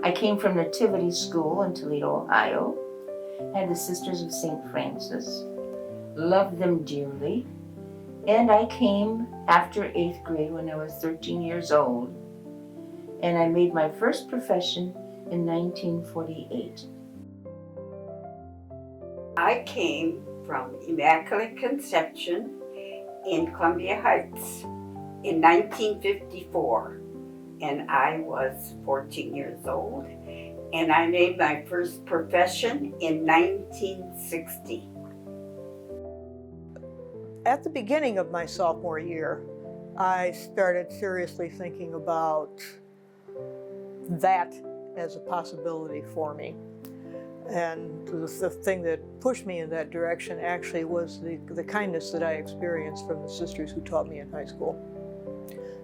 I came from Nativity School in Toledo, Ohio. Had the Sisters of St. Francis. Loved them dearly. And I came after 8th grade when I was 13 years old. And I made my first profession in 1948. I came from Immaculate Conception in Columbia Heights in 1954, and I was 14 years old, and I made my first profession in 1960. At the beginning of my sophomore year, I started seriously thinking about that as a possibility for me. And the thing that pushed me in that direction actually was the kindness that I experienced from the sisters who taught me in high school.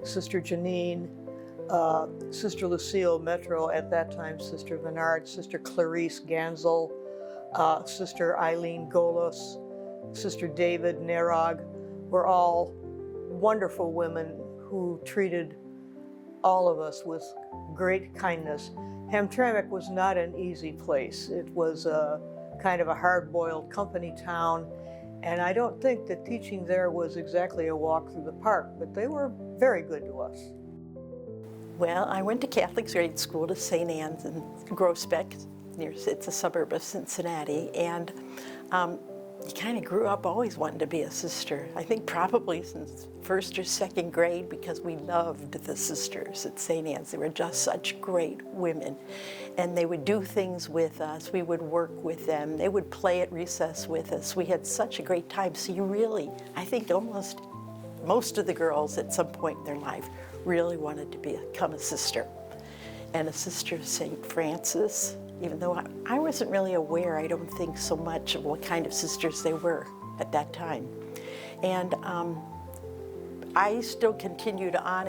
Sister Janine, Sister Lucille Metro, at that time Sister Bernard, Sister Clarice Gansel, Sister Eileen Golos, Sister David Nerog, were all wonderful women who treated all of us with great kindness. Hamtramck was not an easy place. It was a kind of a hard-boiled company town, and I don't think that teaching there was exactly a walk through the park, but they were very good to us. Well, I went to Catholic grade school to St. Anne's in Groesbeck, it's a suburb of Cincinnati, and you kind of grew up always wanting to be a sister. I think probably since 1st or 2nd grade, because we loved the sisters at St. Anne's. They were just such great women. And they would do things with us. We would work with them. They would play at recess with us. We had such a great time. So you really, I think almost most of the girls at some point in their life really wanted to become a sister. And a sister of St. Francis, even though I wasn't really aware, I don't think, so much of what kind of sisters they were at that time. And I still continued on,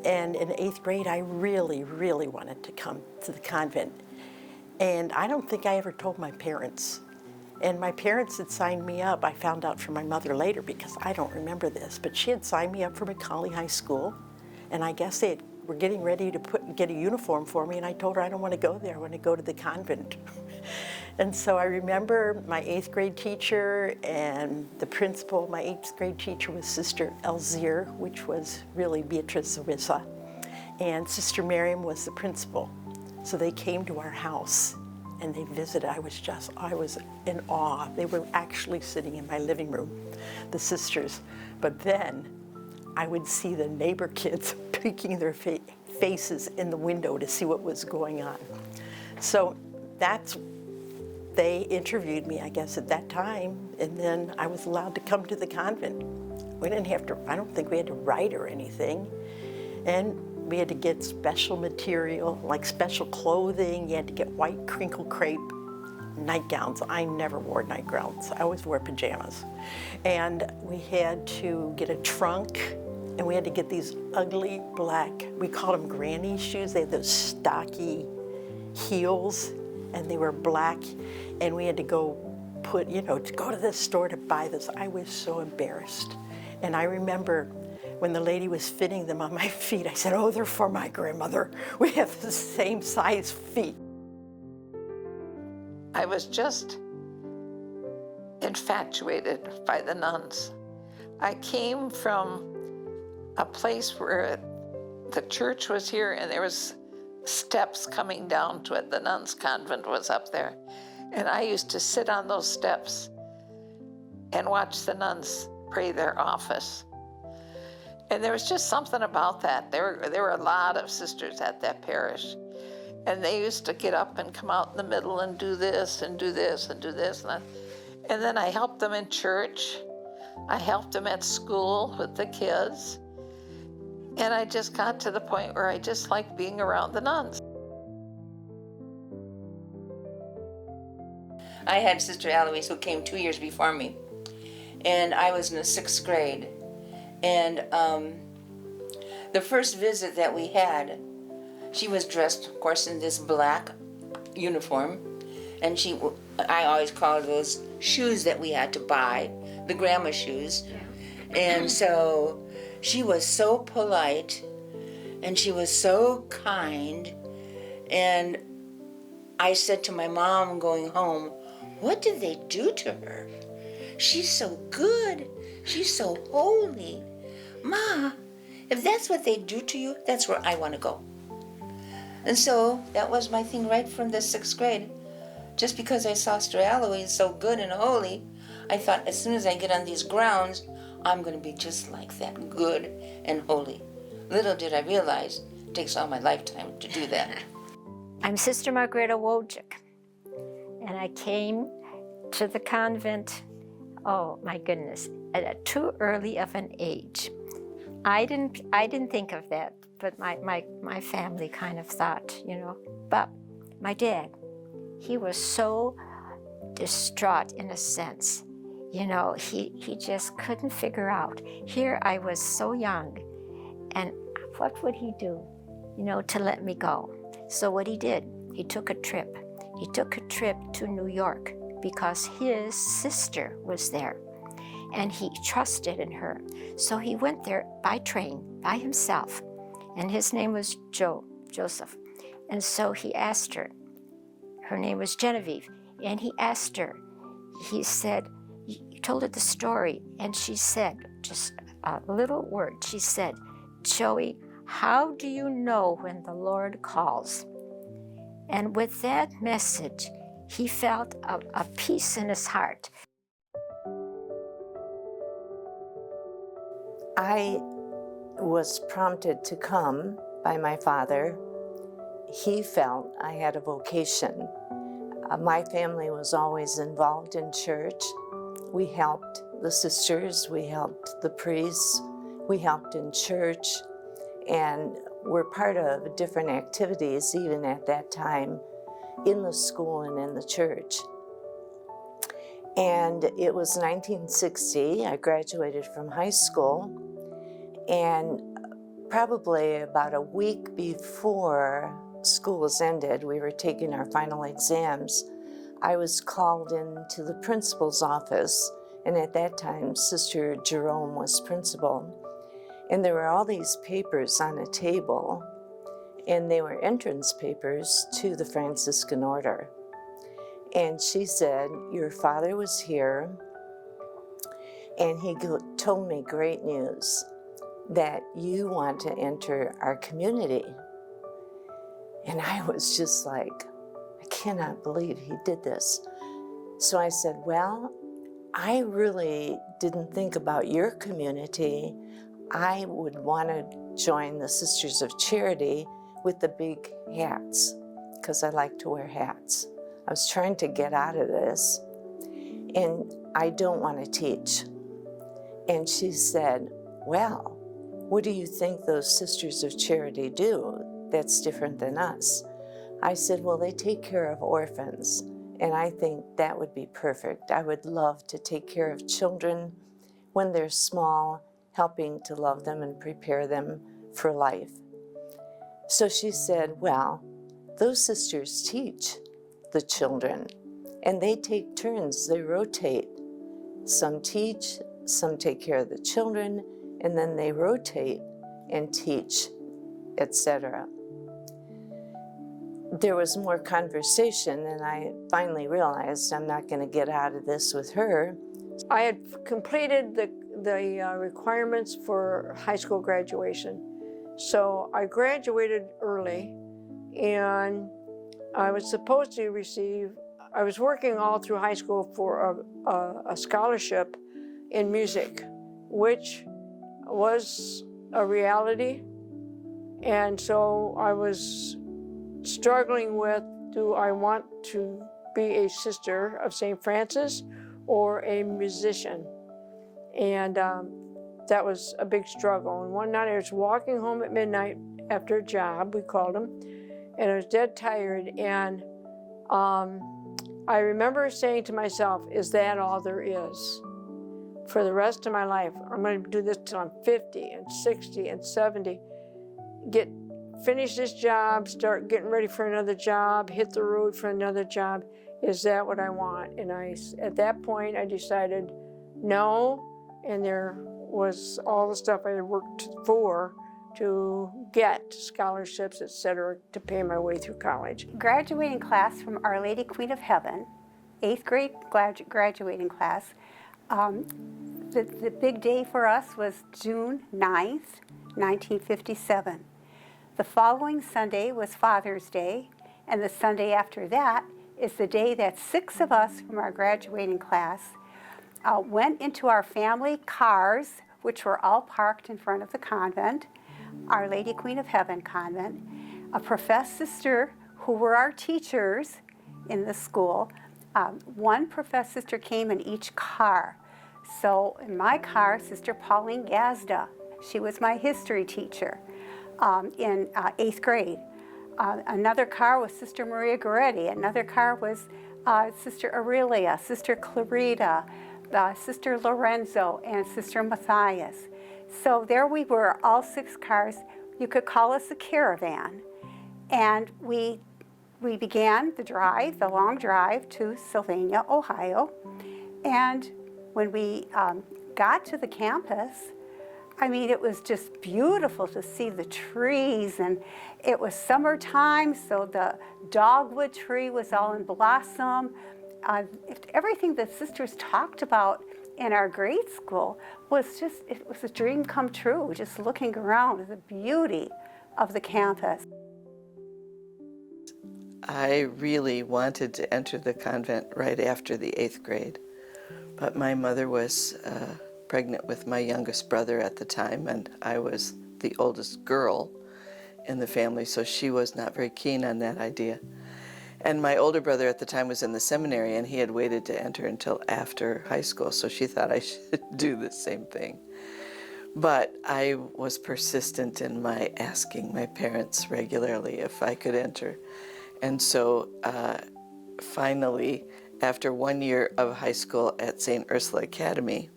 and in 8th grade, I really, really wanted to come to the convent. And I don't think I ever told my parents. And my parents had signed me up. I found out from my mother later, because I don't remember this, but she had signed me up for McCauley High School, and I guess they were getting ready to get a uniform for me, and I told her I don't want to go there, I want to go to the convent. And so I remember my 8th grade teacher and the principal. My 8th grade teacher was Sister Elzir, which was really Beatrice Zarissa, and Sister Miriam was the principal. So they came to our house and they visited. I was in awe. They were actually sitting in my living room, the sisters. But then I would see the neighbor kids peeking their faces in the window to see what was going on. So they interviewed me, I guess, at that time, and then I was allowed to come to the convent. We didn't have to, I don't think we had to write or anything. And we had to get special material, like special clothing. You had to get white crinkle crepe nightgowns. I never wore nightgowns. I always wore pajamas. And we had to get a trunk, and we had to get these ugly black, we called them granny shoes. They had those stocky heels, and they were black. And we had to go to go to the store to buy this. I was so embarrassed. And I remember when the lady was fitting them on my feet, I said, "Oh, they're for my grandmother. We have the same size feet." I was just infatuated by the nuns. I came from a place where the church was here and there was steps coming down to it. The nuns' convent was up there. And I used to sit on those steps and watch the nuns pray their office. And there was just something about that. There were a lot of sisters at that parish. And they used to get up and come out in the middle and do this and do this and do this. And then I helped them in church. I helped them at school with the kids. And I just got to the point where I just liked being around the nuns. I had Sister Eloise who came 2 years before me, and I was in the 6th grade. And the first visit that we had, she was dressed, of course, in this black uniform, and I always called those shoes that we had to buy, the grandma shoes. And so she was so polite, and she was so kind, And I said to my mom going home, what did they do to her? She's so good. She's so holy. Ma, if that's what they do to you, that's where I want to go. And so that was my thing right from the 6th grade. Just because I saw Sister Eloise so good and holy, I thought as soon as I get on these grounds, I'm going to be just like that, good and holy. Little did I realize it takes all my lifetime to do that. I'm Sister Margareta Wojcik, and I came to the convent, oh my goodness, at too early of an age. I didn't think of that, but my family kind of thought, you know. But my dad, he was so distraught in a sense. You know, he just couldn't figure out. Here I was so young, and what would he do, you know, to let me go? So what he did, he took a trip. He took a trip to New York because his sister was there, and he trusted in her. So he went there by train, by himself, and his name was Joseph. And so he asked her name was Genevieve, and he asked her, he said, he told her the story, and she said, just a little word, she said, Joey, how do you know when the Lord calls? And with that message, he felt a peace in his heart. I was prompted to come by my father. He felt I had a vocation. My family was always involved in church. We helped the sisters, we helped the priests, we helped in church, and were part of different activities even at that time in the school and in the church. And it was 1960, I graduated from high school, and probably about a week before school was ended, we were taking our final exams, I was called into the principal's office, and at that time, Sister Jerome was principal. And there were all these papers on a table, and they were entrance papers to the Franciscan order. And she said, your father was here, and he told me great news, that you want to enter our community. And I was just like, I cannot believe he did this. So I said, well, I really didn't think about your community. I would want to join the Sisters of Charity with the big hats, because I like to wear hats. I was trying to get out of this, and I don't want to teach. And she said, well, what do you think those Sisters of Charity do that's different than us? I said, well, they take care of orphans, and I think that would be perfect. I would love to take care of children when they're small, helping to love them and prepare them for life. So she said, well, those sisters teach the children, and they take turns, they rotate. Some teach, some take care of the children, and then they rotate and teach, etc. There was more conversation, and I finally realized I'm not going to get out of this with her. I had completed the requirements for high school graduation. So I graduated early, and I was supposed to receive, I was working all through high school for a scholarship in music, which was a reality. And so I was struggling with, do I want to be a sister of St. Francis or a musician? And that was a big struggle. And one night I was walking home at midnight after a job, we called them, and I was dead tired. And I remember saying to myself, is that all there is? For the rest of my life, I'm going to do this till I'm 50 and 60 and 70. Finish this job, start getting ready for another job, hit the road for another job. Is that what I want? And at that point, I decided no, and there was all the stuff I had worked for to get scholarships, etc., to pay my way through college. Graduating class from Our Lady Queen of Heaven, 8th grade graduating class. The big day for us was June 9th, 1957. The following Sunday was Father's Day, and the Sunday after that is the day that 6 of us from our graduating class went into our family cars, which were all parked in front of the convent, Our Lady Queen of Heaven convent, a professed sister who were our teachers in the school. One professed sister came in each car. So in my car, Sister Pauline Gazda, she was my history teacher in 8th grade. Another car was Sister Maria Goretti. Another car was Sister Aurelia, Sister Clarita, Sister Lorenzo, and Sister Matthias. So there we were, all 6 cars. You could call us a caravan. And we began the drive, the long drive to Sylvania, Ohio. And when we got to the campus, I mean, it was just beautiful to see the trees, and it was summertime, so the dogwood tree was all in blossom. Everything the sisters talked about in our grade school was just, it was a dream come true, just looking around at the beauty of the campus. I really wanted to enter the convent right after the 8th grade, but my mother was pregnant with my youngest brother at the time, and I was the oldest girl in the family, so she was not very keen on that idea. And my older brother at the time was in the seminary, and he had waited to enter until after high school, so she thought I should do the same thing. But I was persistent in my asking my parents regularly if I could enter. And so finally, after 1 year of high school at St. Ursula Academy,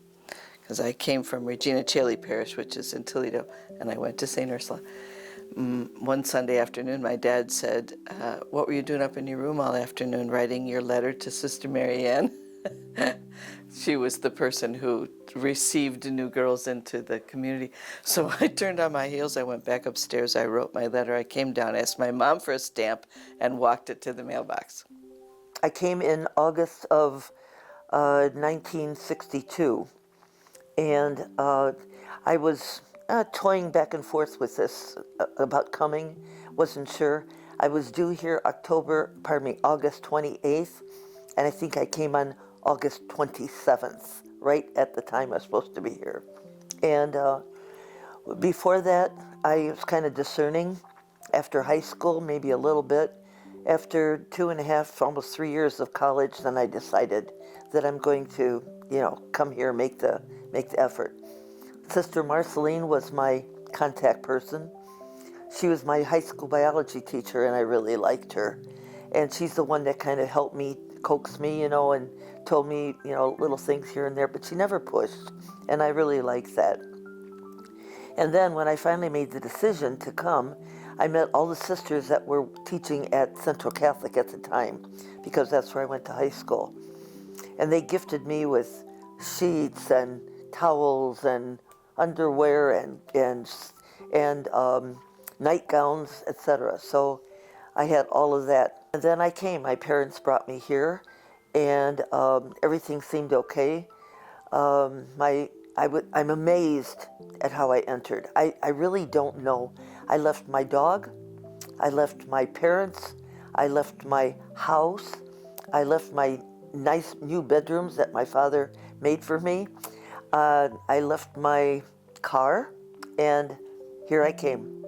because I came from Regina Caeli Parish, which is in Toledo, and I went to St. Ursula. One Sunday afternoon, my dad said, what were you doing up in your room all afternoon, writing your letter to Sister Marianne? She was the person who received new girls into the community. So I turned on my heels, I went back upstairs, I wrote my letter, I came down, asked my mom for a stamp, and walked it to the mailbox. I came in August of 1962, and I was toying back and forth with this about coming, wasn't sure. I was due here August 28th, and I think I came on August 27th, right at the time I was supposed to be here. And before that, I was kind of discerning. After high school, maybe a little bit. After 2.5, almost 3 years of college, then I decided that I'm going to, come here, make the effort. Sister Marceline was my contact person. She was my high school biology teacher, and I really liked her. And she's the one that kind of helped me, coaxed me, and told me, little things here and there, but she never pushed, and I really liked that. And then when I finally made the decision to come, I met all the sisters that were teaching at Central Catholic at the time, because that's where I went to high school. And they gifted me with sheets and towels and underwear and nightgowns, etc. So I had all of that. And then I came. My parents brought me here, and everything seemed okay. I'm amazed at how I entered. I really don't know. I left my dog. I left my parents. I left my house. I left my nice new bedrooms that my father made for me. I left my car, and here I came.